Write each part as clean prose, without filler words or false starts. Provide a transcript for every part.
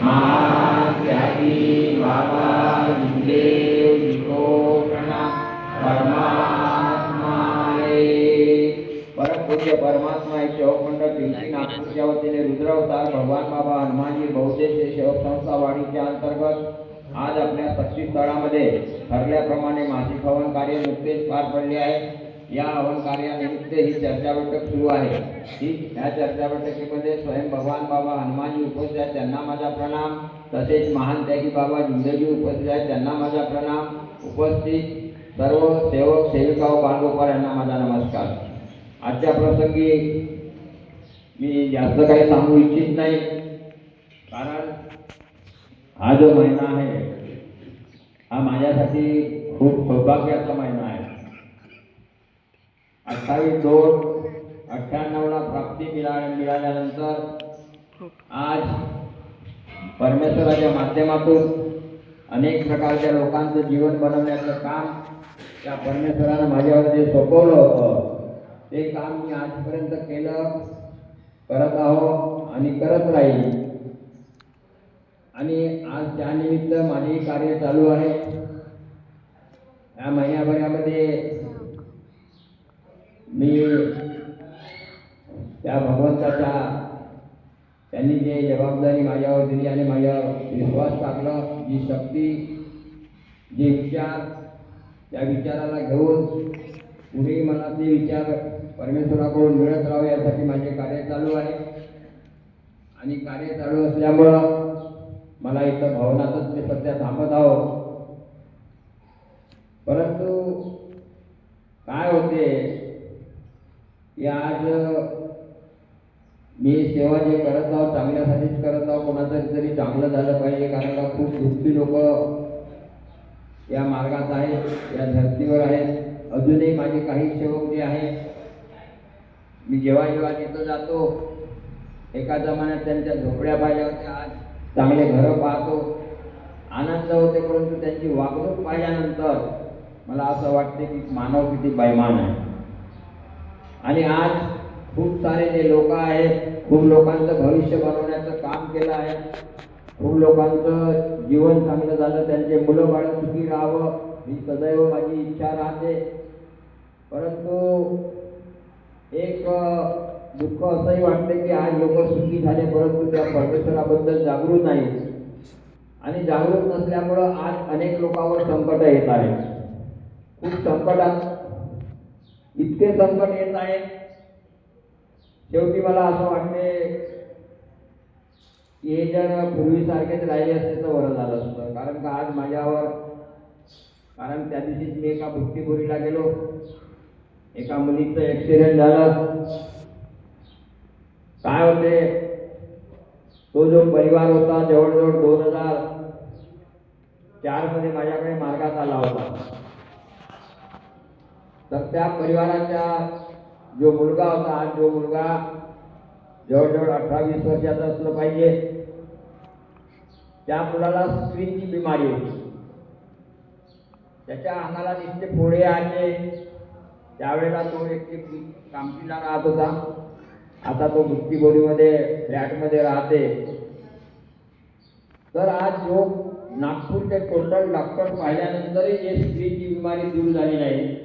महात्यागी बाबा गुरुदेव जिको प्रणाम परमात्माले परमपूज्य परमात्मा एक सेवकमंडळ पिंपरी नागपूरच्या वतीने रुद्रावतार भगवान बाबा हनुमानजी बहुउद्देशीय सेवक संस्था वाढीच्या अंतर्गत आज आपल्या 35 स्थळामध्ये ठरल्याप्रमाणे मासिक हवन कार्य नुकतेच पार पडले आहे। या हवन कार्यानिमित्त ही चर्चा बैठक सुरू आहे। या चर्चा बैठकीमध्ये स्वयं भगवान बाबा हनुमानजी उपस्थित आहेत, त्यांना माझा प्रणाम। तसेच महान त्यागी बाबा जिंदगी उपस्थित आहेत, त्यांना माझा प्रणाम। उपस्थित सर्व सेवक सेविका व बालगोपाळ यांना माझा नमस्कार। आजच्या प्रसंगी मी जास्त काही सांगू इच्छित नाही, कारण हा जो महिना आहे हा माझ्यासाठी खूप सौभाग्याचा महिना आहे। 28/2/98 प्राप्ती मिळाल्यानंतर आज परमेश्वराच्या माध्यमातून अनेक प्रकारच्या लोकांचं जीवन बनवण्याचं काम त्या परमेश्वरानं माझ्यावर जे सोपवलं होतं ते काम मी आजपर्यंत केलं, करत आहो आणि करत राहील। आणि आज त्यानिमित्त माझे कार्य चालू आहे। या महिन्याभरामध्ये मी त्या भगवंताच्या त्यांनी जे जबाबदारी माझ्यावर दिली आणि माझ्यावर विश्वास टाकला, जी शक्ती, जे विचार, त्या विचाराला घेऊन पुढे मला ते विचार परमेश्वराकडून मिळत राहावे यासाठी माझे कार्य चालू आहे। आणि कार्य चालू असल्यामुळं मला इथं भवनातच मी सध्या थांबत आहो। परंतु काय होते की आज मी सेवा जे करत आहोत चांगल्यासाठीच करत आहोत, कोणाचं तरी चांगलं झालं पाहिजे, कारण का खूप दुःखी लोक या मार्गात आहेत, या धर्तीवर आहेत। अजूनही माझे काही सेवक जे आहेत, मी जेव्हा जेव्हा तिथं जातो, एका जमान्यात त्यांच्या झोपड्या पाहिल्या होत्या, आज चांगले घरं पाहतो, आनंद होते। परंतु त्यांची वागणूक पाहिल्यानंतर मला असं वाटते की मानव किती बैमान आहे। आणि आज खूप सारे जे लोक आहेत, खूप लोकांचं भविष्य बनवण्याचं काम केलं आहे, खूप लोकांचं जीवन चांगलं झालं, त्यांचे मुलं बाळं सुखी राहावं ही सदैव माझी इच्छा राहते। परंतु एक दुःख असंही वाटते की आज लोक सुखी झाले, परंतु त्या परमेश्वराबद्दल जागृत नाहीत। आणि जागृत नसल्यामुळं आज अनेक लोकांवर संकट येत आहे। खूप संकटात इतके संकट येत आहेत, शेवटी मला असं वाटते की हे जर पूर्वीसारखेच राहिले असते तर बरं झालं असतं। कारण का आज माझ्यावर, कारण त्या दिवशी मी एका भुक्तीपुरीला गेलो, एका मुलीचं ॲक्सिडेंट झालं। काय होते, तो जो परिवार होता जवळजवळ 2004 मध्ये माझ्याकडे मार्गात आला होता। तर त्या परिवाराचा जो मुलगा होता, आज जो मुलगा जवळजवळ 18-20 वर्षाचा असलं पाहिजे, त्या मुलाला स्क्रीनची बिमारी होती। त्याच्या अंगाला नुसते फोडे आले। त्यावेळेला तो व्यक्ती कामठीला राहत होता, आता तो भुक्तीबोरीमध्ये फ्लॅटमध्ये राहते। तर आज जो नागपूरचे टोटल डॉक्टर पाहिल्यानंतरही जे स्त्रीची बिमारी दूर झाली नाही,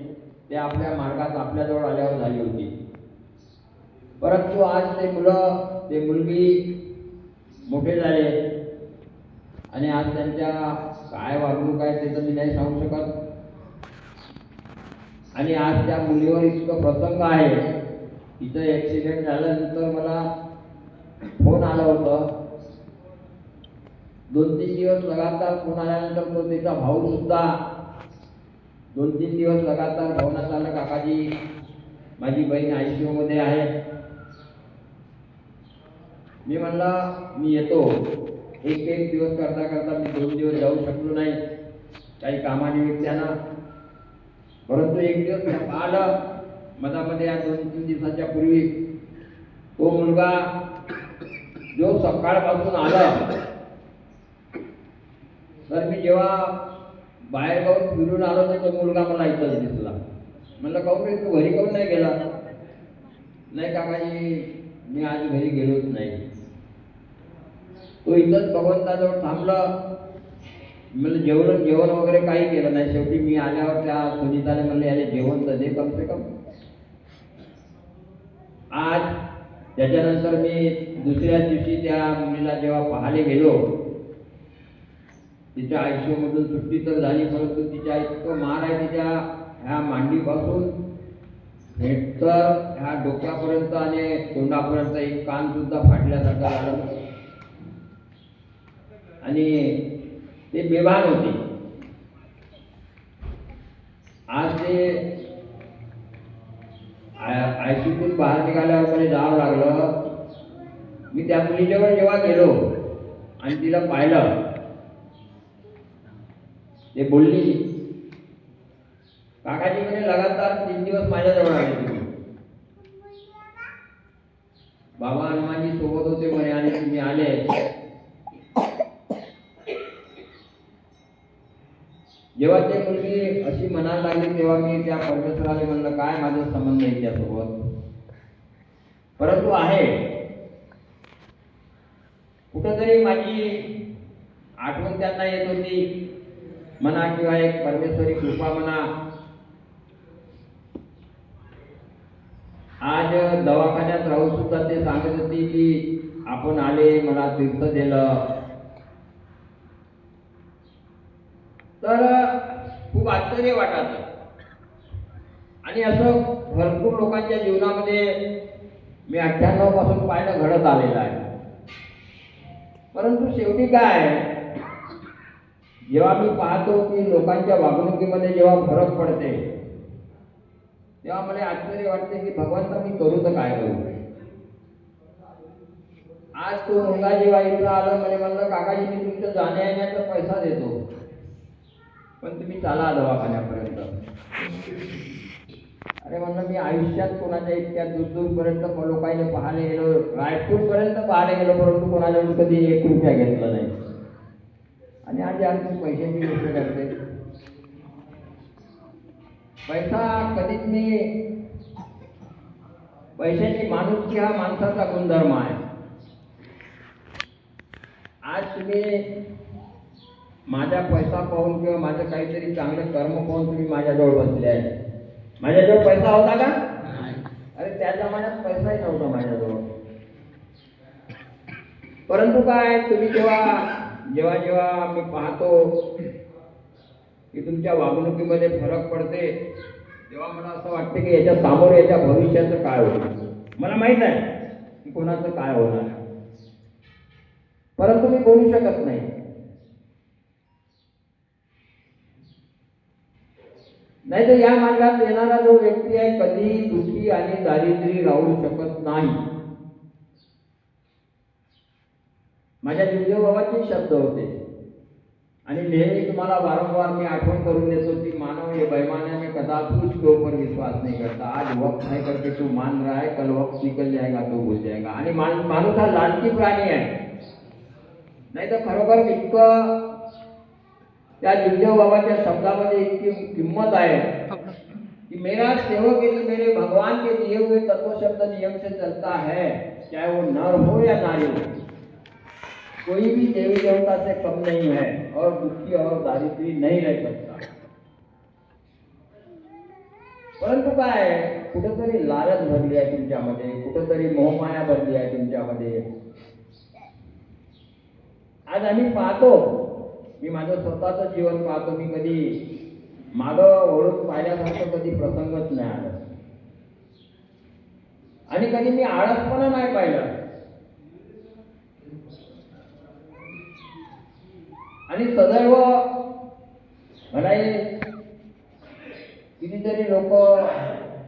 ते आपल्या मार्गात आपल्याजवळ आल्यावर झाली होती। परंतु आज ते मुलं, ते मुलगी मोठे झाले आणि आज त्यांच्या काय वागणूक आहे ते तर मी नाही सांगू शकत। आणि आज त्या मुलीवर इतकं प्रसंग आहे, तिचं ॲक्सिडेंट झाल्यानंतर मला फोन आलं होतं। 2-3 दिवस लगातार फोन आल्यानंतर तो तिचा भाऊ सुद्धा 2-3 दिवस लगातार भवनात आला, काकाजी माझी बहीण ICU मध्ये आहे। मी म्हणलं मी येतो। एक दिवस करता करता मी 2 दिवस जाऊ शकलो नाही काही कामानिमित्तानं। परंतु एक दिवस आलं मधामध्ये, या 2-3 दिवसाच्या पूर्वी तो मुलगा जो सकाळपासून आला, तर मी जेव्हा बाहेर गावून फिरून आलो तर तो मुलगा मला इथंच दिसला। म्हणलं काहून रे, तू घरी काहून नाही गेला? नाही काकाजी, मी आज घरी गेलोच नाही। तो इथंच भगवंताजवळ थांबला. मला जेवण वगैरे काही केलं नाही. शेवटी मी आल्यावर त्या सुनीताने म्हणले याने जेवण तर दे कम से कम. आज त्याच्यानंतर मी दुसऱ्या दिवशी त्या मुलीला जेव्हा पाहायला गेलो, तिच्या आयुष्यामधून सुट्टी तर झाली, परंतु तिच्या इतकं मार आहे तिच्या ह्या मांडीपासून तर ह्या डोक्यापर्यंत आणि तोंडापर्यंत एक कान सुद्धा फाटल्यासारखं झालं आणि ते बेभान होते. आज ते आयसीयूतून बाहेर निघाल्यावर मला जावं लागलं. मी त्या मुलीजवळ जेव्हा गेलो आणि तिला पाहिलं, ते बोलली, काकाजी म्हणे लगातार 3 दिवस माझ्याजवळ आले तुम्ही. बाबा हनुमानजी सोबत होते म्हणे आणि तुम्ही आले. जेव्हा ते मुलगी अशी म्हणायला लागली तेव्हा मी त्या परमेश्वराला म्हणलं काय माझा संबंध आहे त्यासोबत, परंतु आहे कुठंतरी माझी आठवण त्यांना येत होती म्हणा किंवा एक परमेश्वरी कृपा म्हणा. आज दवाखान्यात राहून सुद्धा ते सांगत होती की आपण आले, मला तीर्थ दिलं. तर खूप आश्चर्य वाटतं आणि असं भरपूर लोकांच्या जीवनामध्ये मी 98 पासून पाहिलं घडत आलेलं आहे. परंतु शेवटी काय, जेव्हा मी पाहतो की लोकांच्या वागणुकीमध्ये जेव्हा फरक पडते तेव्हा मला आश्चर्य वाटते की भगवंत मी करू तर काय करू. आज तो मुलगा जेव्हा इथं आलं, मला म्हणलं काकाजी मी तुमचं जाण्या येण्याचा पैसा देतो, पण तुम्ही चाला दवाखान्यापर्यंत. अरे म्हणलं मी आयुष्यात कोणाच्या इतक्या दूरपर्यंत लोकांना पाहायला गेलो, रायपूरपर्यंत पाहायला गेलो, परंतु कोणाकडून कधी 1 रुपया घेतला नाही. आणि आज यार तू पैशाची गोष्ट करते. पैसा कधीच मी, पैशाची माणुसकी हा माणसाचा गुणधर्म आहे. आज तुम्ही माझा पैसा पाहून किंवा माझं काहीतरी चांगलं कर्म पाहून तुम्ही माझ्याजवळ बसले आहे. माझ्याजवळ पैसा होता का? अरे त्या जमान्यात पैसाही नव्हता माझ्याजवळ. परंतु काय, तुम्ही जेव्हा जेव्हा मी पाहतो की तुमच्या वागणुकीमध्ये फरक पडते, तेव्हा मला असं वाटतं की याच्या समोर याच्या भविष्याचं काय होणार. मला माहित आहे की कोणाचं काय होणार, परंतु मी बोलू शकत नाही. नाही तर या मार्गात येणारा जो व्यक्ती आहे कधी दुःखी आणि दारिद्र्य राहू शकत नाही. माझ्या गुरुदेव बाबाचे शब्द होते आणि नेहमी तुम्हाला वारंवार मी आठवण करून देतो की मानव हे बेईमाने में कदापि उसके ऊपर विश्वास नहीं करता. आज वक्त है करके तू मान रहा है, कल वक्त निकल जाएगा तो भूल जाएगा. आणि माणूस हा लालची प्राणी आहे. नाही तर खरोखर इतकं त्या गुरुदेव बाबाच्या शब्दामध्ये इतकी किंमत आहे कि मेरा सेवक यदि मेरे भगवान के दिए हुए तत्व शब्द नियम से चलता है, चाहे वो नर हो या नारी हो, कोई भी देवी देवता से कम नहीं है और दुखी और दारिद्री नहीं रह सकता. परंतु काय, कुठेतरी लालच भरली आहे तुमच्यामध्ये, कुठेतरी मोहमाया भरली आहे तुमच्यामध्ये. आज आम्ही पाहतो, मी माझं स्वतःचं जीवन पाहतो, मी कधी मागं वळून पाहिल्यासारखं कधी प्रसंगच नाही आला आणि कधी मी आळसपणा नाही पाहिला. आणि सदैव म्हणाय कितीतरी लोक,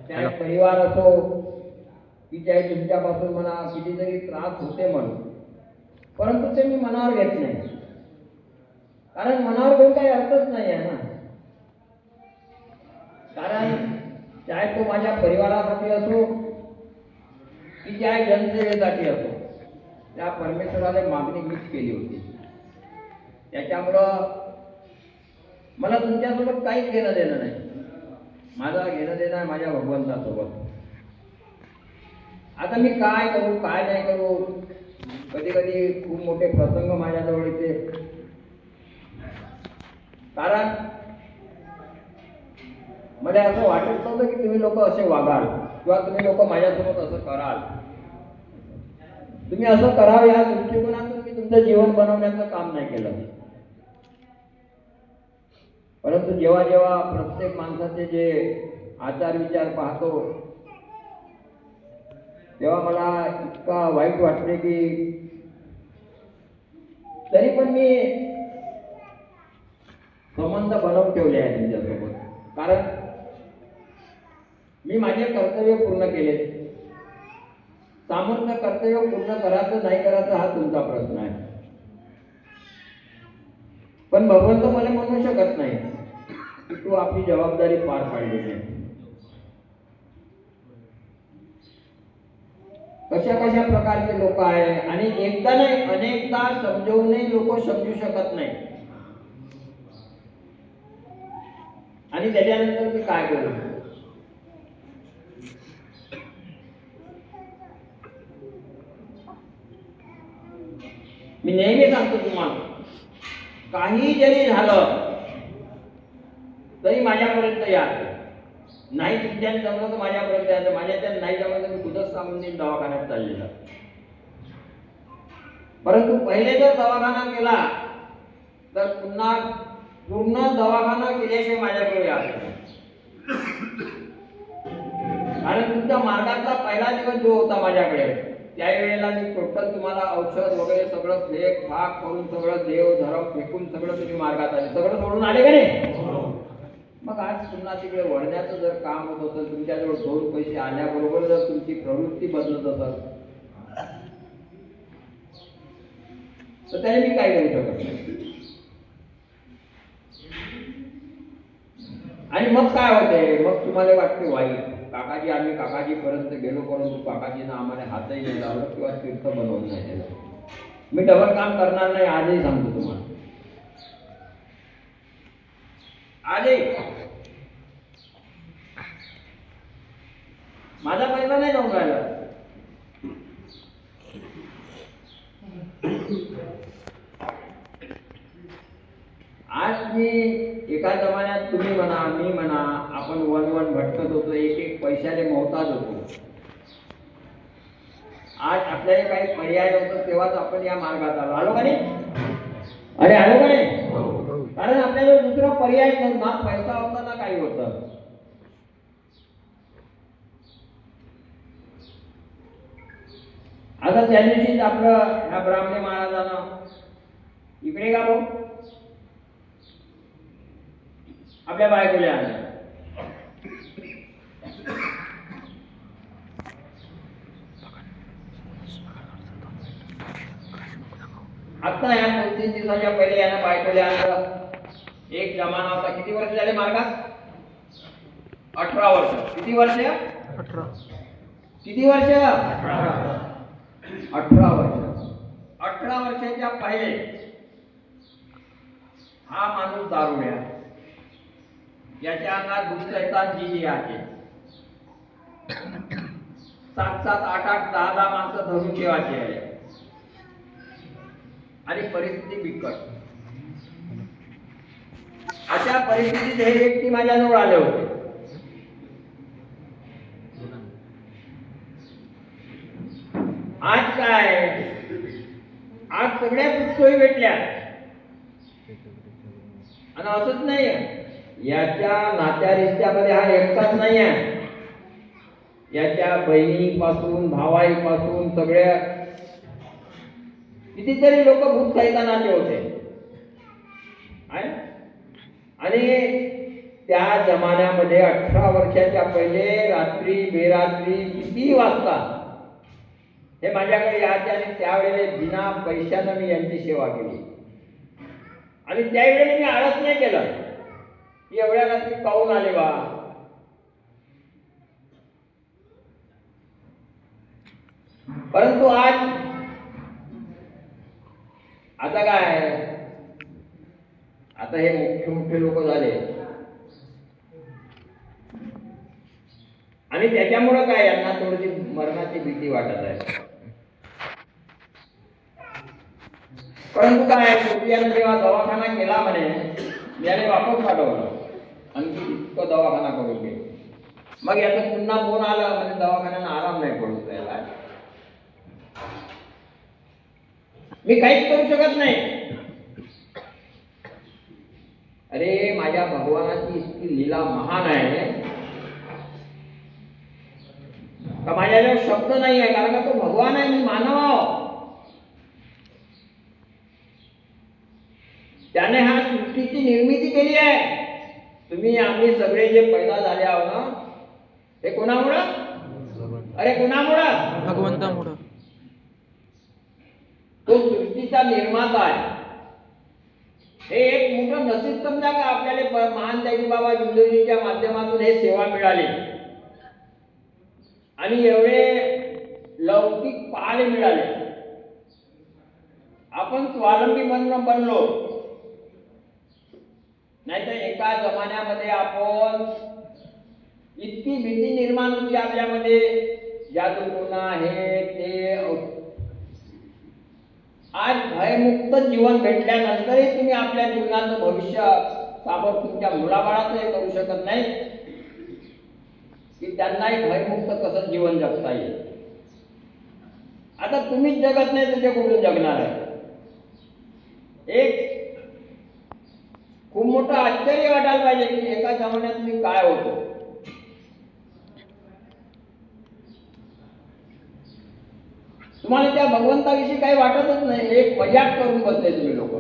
चाहे परिवार असो की चाहे तुमच्यापासून म्हणा कितीतरी त्रास होते म्हणून, परंतु ते मी मनावर घेत नाही. कारण मनावर घेऊन काही अर्थच नाही आहे ना. कारण चाहे तो माझ्या परिवारासाठी असो की चाहे जनसेवेसाठी असो, त्या परमेश्वराला मागणी मीच केली होती. त्याच्यामुळं मला तुमच्यासोबत काहीच घेणं देणं नाही. माझं घेणं देणं आहे माझ्या भगवंतासोबत. आता मी काय करू काय नाही करू कधी कधी खूप मोठे प्रसंग माझ्याजवळ येते, कारण मला असं वाटत नव्हतं की तुम्ही लोक असे वागाल किंवा तुम्ही लोक माझ्यासोबत असं कराल. तुम्ही असं करावं या दृष्टिकोनातून मी तुमचं जीवन बनवण्याचं काम नाही केलं. परंतु जेव्हा जेव्हा प्रत्येक माणसाचे जे आचार विचार पाहतो तेव्हा मला इतका वाईट वाटते की तरी पण मी संबंध बनवून ठेवले आहे तुमच्यासोबत, कारण मी माझे कर्तव्य पूर्ण केले. सामर्थ्य कर्तव्य पूर्ण करायचं नाही करायचं हा तुमचा प्रश्न आहे, पण भगवंत मला म्हणू शकत नाही की तू आपली जबाबदारी पार पाडली नाही. कशा कशा प्रकारचे लोक आहे आणि एकदा नाही अनेकदा समजवूनही लोक समजू शकत नाही. आणि त्याच्यानंतर मी काय करू? मी नेहमी सांगतो तुम्हाला, काही जरी झालं तरी माझ्यापर्यंत या. नाही तुमच्याने जमलं तर माझ्यापर्यंत यायचं, माझ्याच्याने नाही जमलं तर मी खुदच सांगून देईन दवाखान्यात चाललेला. परंतु पहिले जर दवाखाना केला तर पुन्हा पूर्ण दवाखाना केल्याशिवाय माझ्याकडे या. कारण तुमच्या मार्गातला पहिला दिवस जो होता माझ्याकडे, त्यावेळेला मी टोटल तुम्हाला औषध वगैरे सगळं फेक फाक करून सगळं देव धर्म फेकून सगळं तुम्ही मार्गात आले, सगळं सोडून आले का नाही? मग आज पुन्हा तिकडे वळण्याचं जर काम होत असेल, तुमच्याजवळ 2 पैसे आल्याबरोबर जर तुमची प्रवृत्ती बदलत असेल तर त्याने मी काय करू शकत नाही. आणि मग काय होते, मग तुम्हाला वाटते वाईट, काकाजी आम्ही काकाजी पर्यंत गेलो परंतु काकाजीनं आम्हाला हातही नाही लावलं किंवा तीर्थ बनवून नाही दिलं. मी डबल काम करणार नाही, आजही सांगतो तुम्हाला. आजही माझा पैसा नाही जाऊन राहिला. आज मी एका जमान्यात तुम्ही म्हणा मी म्हणा आपण वन भटकत होतो, एक पैशाने मोहताज होतो. आज आपल्याला काही पर्याय नव्हतं तेव्हाच आपण या मार्गात आलो का नाही? अरे आलो का नाही? कारण आपल्याला दुसरा पर्याय नव्हता, ना पैसा होता ना काही होतं. आता त्या दिवशीच आपलं ह्या ब्राह्मणे महाराजांना इकडे का भाऊ आपल्या बायकोला आणलं. आता या 2-3 दिवसाच्या पहिले यानं बायकोला आणलं. एक जमाना होता, किती वर्ष झाले मार्गात? 18 वर्ष. किती वर्ष? 18. किती वर्ष? 18 वर्ष. 18 वर्षाच्या पहिले हा माणूस दारुड्या, याच्या अंगात दुष्ट शैतान जी आहे. 7-7, 8-8, 10-10 माणसं धरून ठेवायची आहे आणि परिस्थिती बिकट. अशा परिस्थितीत हे व्यक्ती माझ्याजवळ आले होते. आज काय, आज सगळ्या सुखसोयी भेटल्या आणि असंच नाही याच्या नात्या रिश्त्यामध्ये हा एकटाच नाही आहे. याच्या बहिणीपासून भावाईपासून सगळ्या कितीतरी लोक भूत सैतानाचे होते. आणि त्या जमान्यामध्ये 18 वर्षाच्या पहिले रात्री बेरात्री किती वाजता हे माझ्याकडे यायचे आणि त्यावेळेला बिना पैशानं मी यांची सेवा केली. आणि त्यावेळेला मी आळस नाही केलं की एवढ्या रात्री काहून आले बा. परंतु आज आता काय, आता हे मोठे मोठे लोक झाले आणि त्याच्यामुळं काय यांना थोडीशी मरणाची भीती वाटत आहे. परंतु काय यानं जेव्हा दवाखाना केला म्हणे याने वापस पाठवलं आणखी इतकं दवाखाना करून घे. मग याचं पुन्हा फोन आला म्हणजे दवाखान्यानं आराम नाही पडू द्यायला. मी काहीच करू शकत नाही. अरे माझ्या भगवानाची इतकी लीला महान आहे का माझ्याजवळ शब्द नाही आहे. कारण का तो भगवान आहे, मी मानव आहो. त्याने हा सृष्टीची निर्मिती केली आहे. तुम्ही आम्ही सगळे जे पैदा झाले आहोत ना हे कोणामुळं? अरे कोणामुळं? भगवंतामुळं. तो सृष्टीचा निर्माता आहे. हे एक मोठं नसीब समजा का आपल्याला महान त्यागी बाबा इंदोजीच्या माध्यमातून हे सेवा मिळाली आणि एवढे लौकिक पाहायला मिळाले. आपण स्वावलंबी बनलो. नाहीतर एका जमान्यामध्ये आपण इतकी भीती निर्माण होती आपल्यामध्ये, जादूटोणा हे ते. आज भयमुक्त जीवन भेटल्यानंतरही तुम्ही आपल्या जीवनाचं भविष्य सामोर तुमच्या मुलाबाळाचं हे करू शकत नाही की त्यांनाही भयमुक्त कसं जीवन जगता येईल. आता तुम्हीच जगत नाही तर ते कुठून जगणार आहे? एक खूप मोठं आश्चर्य वाटायला पाहिजे की एका जमान्यात मी काय होतो. तुम्हाला त्या भगवंताविषयी काही वाटतच नाही. एक मजाक करून बसले तुम्ही लोक.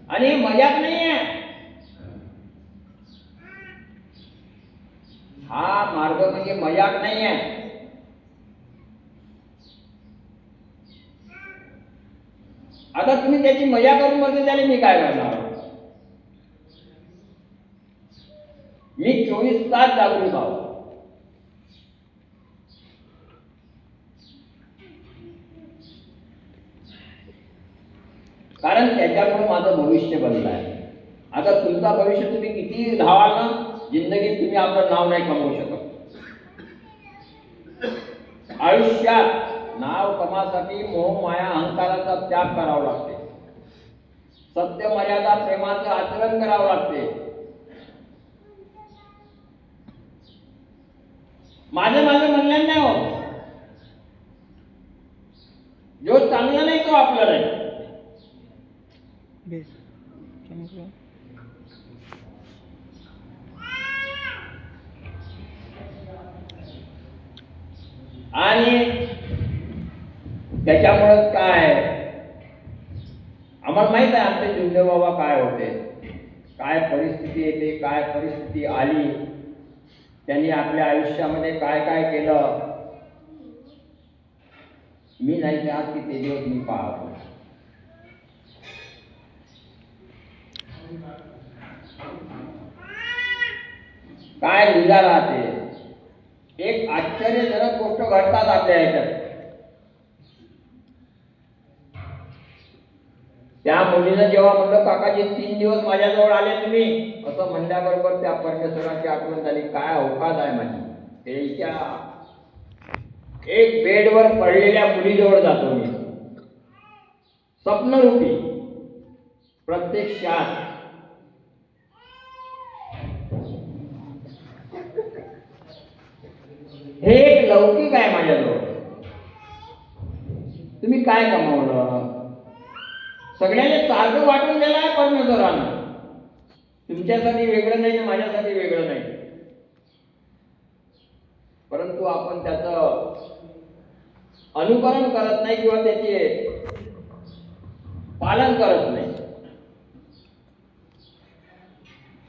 आणि मजाक नाहीये, हा मार्ग म्हणजे मजाक नाहीये. आता तुम्ही त्याची मजा करून बसले त्याने मी काय करणार? मी 24 तास जागृत आहोत. कारण त्याच्यामुळे माझं भविष्य बनलं आहे. आता तुमचा भविष्य तुम्ही किती धावाल ना, जिंदगीत तुम्ही आपलं नाव नाही कमवू शकत. आयुष्यात नाव कमासाठी मोह माया अहंकाराचा त्याग करावा लागते. सत्य मर्यादा प्रेमाचं आचरण करावं लागते. माझं म्हणण्यात नाही हो. जो चांगला नाही तो आपला नाही. आणि त्याच्यामुळेच काय आम्हाला माहित आहे आमचे जुंदे बाबा काय होते, काय परिस्थिती येते, काय परिस्थिती आली, त्यांनी आपल्या आयुष्यामध्ये काय काय केलं. मी नाही आज की ते दिवस मी पाहतो. काय लीला राहते. एक आश्चर्यजनक गोष्ट घडतात आपल्या ह्याच्यात. त्या मुलीनं जेव्हा म्हणलं काकाजी 3 दिवस माझ्याजवळ आले तुम्ही, असं म्हणल्याबरोबर त्या परमेश्वराची आठवण झाली. काय अवकाश आहे माझी. त्याच्या एक बेडवर पडलेल्या मुलीजवळ जातो मी. स्वप्नरूपी प्रत्यक्षात हे एक लौकिक आहे माझ्याजवळ. तुम्ही काय कमावलं? सगळ्यांनी सारखं वाटून दिलं आहे परमेश्वरानं. तुमच्यासाठी वेगळं नाही ना माझ्यासाठी वेगळं नाही. परंतु आपण त्याचं अनुकरण करत नाही किंवा त्याचे पालन करत नाही.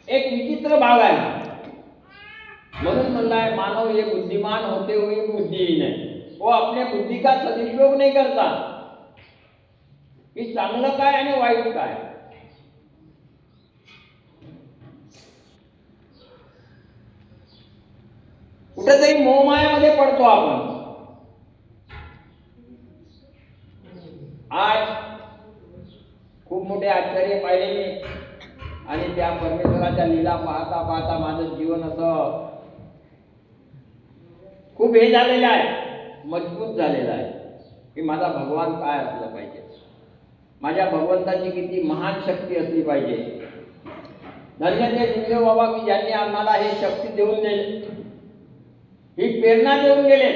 एक विचित्र भाग आहे. म्हणून म्हणलाय मानव ये बुद्धिमान होते हुए बुद्धिहीन है. वो अपने बुद्धि का सदुपयोग नहीं करता की चांगलं काय आणि वाईट काय. कुठेतरी मोहमायामध्ये पडतो आपण. आज खूप मोठे आश्चर्य पाहिले मी आणि त्या परमेश्वराच्या लीला पाहता पाहता माझं जीवन असं खूप हे झालेलं आहे, मजबूत झालेलं आहे. की माझा भगवान काय असला पाहिजे, माझ्या भगवंताची किती महान शक्ती असली पाहिजे. धन्य ते गुरुदेव बाबा की ज्यांनी आम्हाला हे शक्ती देऊन दिली, ही प्रेरणा देऊन गेले.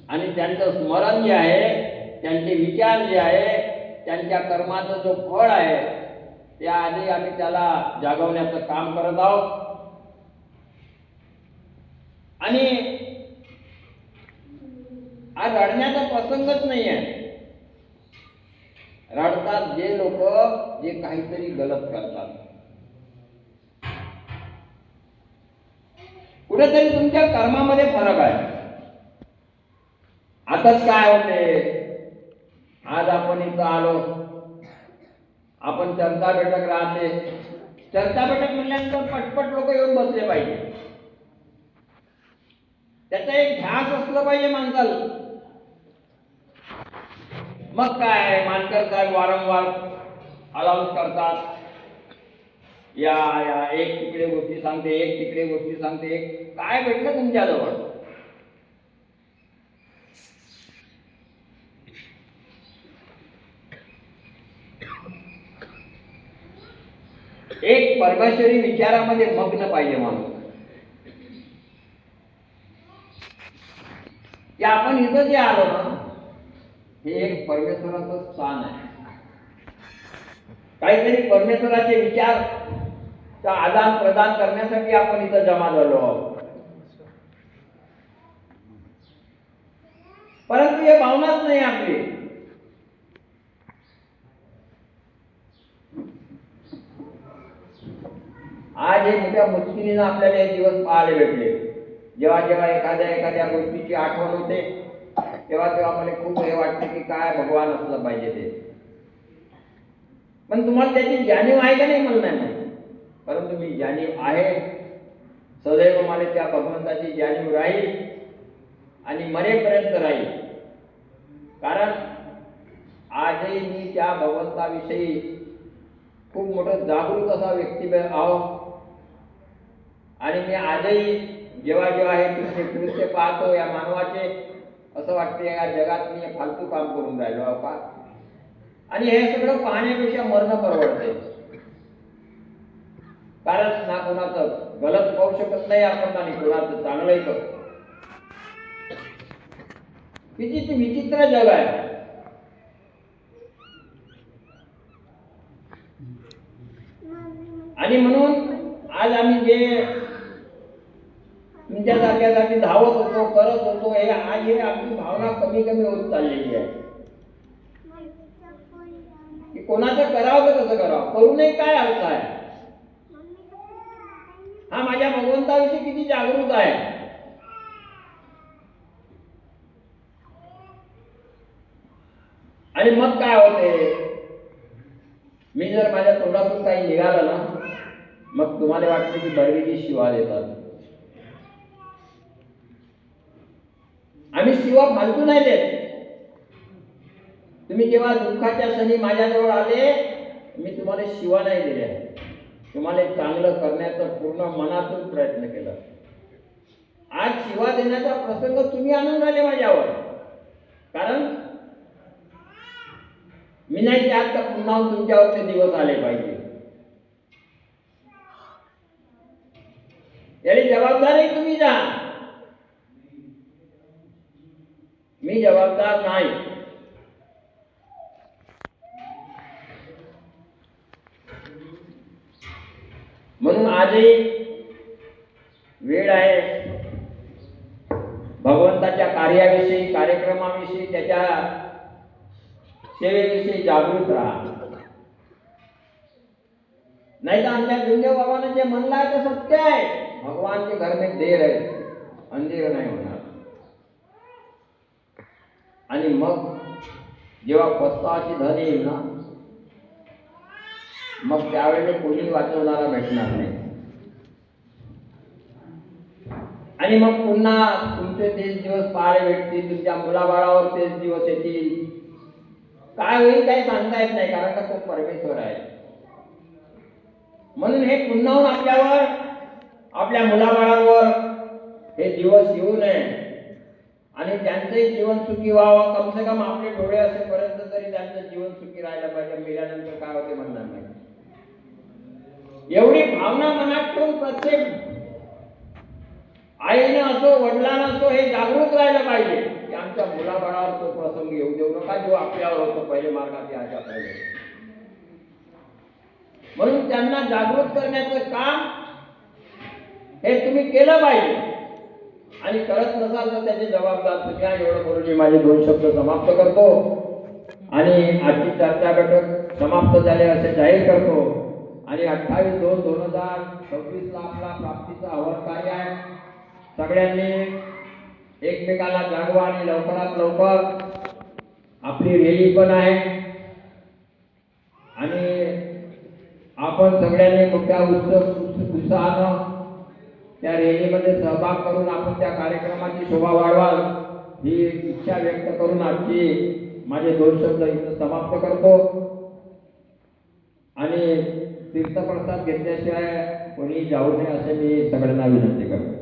आणि त्यांचं स्मरण जे आहे, त्यांचे विचार जे आहे, त्यांच्या कर्माचं जो फळ आहे, त्या आधी आम्ही त्याला जागवण्याचं काम करत आहोत. आणि हा रडण्याचा प्रसंगच नाही आहे. रडतात जे लोक जे काहीतरी गलत करतात. कुठेतरी तुमच्या कर्मामध्ये फरक आहे. आताच काय होते, आज आपण इथं आलो, आपण चर्चा बैठक राहते, चर्चा बैठक म्हणल्यानंतर पटपट लोक येऊन बसले पाहिजे. त्याचा एक ध्यास असलं पाहिजे माणसाला. मग काय मानकर साहेब वारंवार अलाउन्स करतात, या या एक तिकडे गोष्टी सांगते, एक तिकडे गोष्टी सांगते. काय भेटलं तुमच्याजवळ? एक परमेश्वरी विचारामध्ये मग्न पाहिजे माणूस, की आपण इथं जे आलो ना, हे एक परमेश्वराचं स्थान आहे. काहीतरी परमेश्वराचे विचार आदान प्रदान करण्यासाठी आपण इथं जमा झालो आहोत. परंतु हे भावनाच नाही आपली. आज हे मोठ्या मुश्किलीनं आपल्याला हे दिवस पाहायला भेटले. जेव्हा जेव्हा एखाद्या गोष्टीची आठवण होते, तेव्हा तेव्हा मला खूप हे वाटते की काय भगवान असलं पाहिजे ते. पण तुम्हाला त्याची जाणीव आहे का नाही मला नाही माहिती, परंतु मी जाणीव आहे. सदैव मला त्या भगवंताची जाणीव राहील आणि मरेपर्यंत राहील. कारण आजही मी त्या भगवंताविषयी खूप मोठं जागृत असा व्यक्ती आहोत. आणि मी आजही जेव्हा जेव्हा हे कृत्य पाहतो या मानवाचे, असं वाटते या जगात मी फालतू काम करून राहिलो का. आणि हे सगळं पाहण्यापेक्षा मरणं परवडते. कारण ना कोणाचं गलत पाहू शकत नाही आपण, आणि कोणाचं चांगलंही करू. किती विचित्र जग आहे. आणि म्हणून आज आम्ही जे तुमच्या जाग्यासाठी धावत होतो, करत होतो, हे आज हे आपली भावना कमी कमी होत चाललेली आहे. की कोणाचं करावं तर कसं करावं, करू नये काय अर्थ आहे. हा माझ्या भगवंताविषयी किती जागृत आहे. आणि मग काय होते, मी जर माझ्या तोंडातून काही निघालं ना, मग तुम्हाला वाटते की बळवीची शिवा देतात. आम्ही शिवा फालतू नाही देत. तुम्ही जेव्हा दुःखाच्या क्षणी माझ्याजवळ आले, मी तुम्हाला शिवा नाही दिल्या, तुम्हाला चांगलं करण्याचा पूर्ण मनातून प्रयत्न केला. आज शिवा देण्याचा प्रसंग तुम्ही आणून राहिले माझ्यावर. कारण मी नाही त्यात का पुन्हा तुमच्यावरचे दिवस आले पाहिजे. याची जबाबदारी तुम्ही जा, मी जबाबदार नाही. म्हणून आजही वेळ आहे भगवंताच्या कार्याविषयी, कार्यक्रमाविषयी, त्याच्या सेवेविषयी जागृत राहा. नाही तर आमच्या गुरुदेव बाबांना जे म्हणलं आहे ते सत्य आहे. भगवान के घर में देर है, अंधेर नाही होणार. आणि मग जेव्हा पस्तावाची धन येईल ना, मग त्यावेळेला कोणी वाचवणारा भेटणार नाही. आणि मग पुन्हा तुमचे तेच दिवस पाहायला भेटतील, तुमच्या मुलाबाळावर तेच दिवस येतील. काय होईल काही सांगता येत नाही, कारण का तो परमेश्वर आहे. म्हणून हे पुन्हा आपल्यावर, आपल्या मुलाबाळांवर हे दिवस येऊ नये आणि त्यांचंही जीवन सुखी व्हावं. कम से कम आपले डोळे असेपर्यंत तरी त्यांचं जीवन सुखी राहायला पाहिजे. मेल्यानंतर काय होते म्हणणार नाही. एवढी भावना मनात ठेवून प्रत्येक आईनं असो वडिलांना असो हे जागृत राहायला पाहिजे की आमच्या मुलाबाळावर तो प्रसंग येऊ देऊ नका जो आपल्यावर होतो पहिले मार्गात यायच्या पहिले. म्हणून त्यांना जागृत करण्याचं काम हे तुम्ही केलं पाहिजे आणि करत नसाल तर त्याचे जबाबदार तुम्ही. एवढं बोलून मी माझे 2 शब्द समाप्त करतो आणि आजची चर्चा बैठक समाप्त झाले असे जाहीर करतो. आणि 28/2/2026 ला आपला प्राप्तीचा आव्हान कार्य आहे. सगळ्यांनी एकमेकाला जागवा आणि लवकरात लवकर आपली रॅली पण आहे आणि आपण सगळ्यांनी मोठ्या उत्साहानं त्या रॅलीमध्ये सहभाग करून आपण त्या कार्यक्रमाची शोभा वाढवाल ही इच्छा व्यक्त करून आजची माझे 2 शब्द इथं समाप्त करतो. आणि तीर्थप्रसाद घेतल्याशिवाय कोणी जाऊ नये असे मी सगळ्यांना विनंती करतो.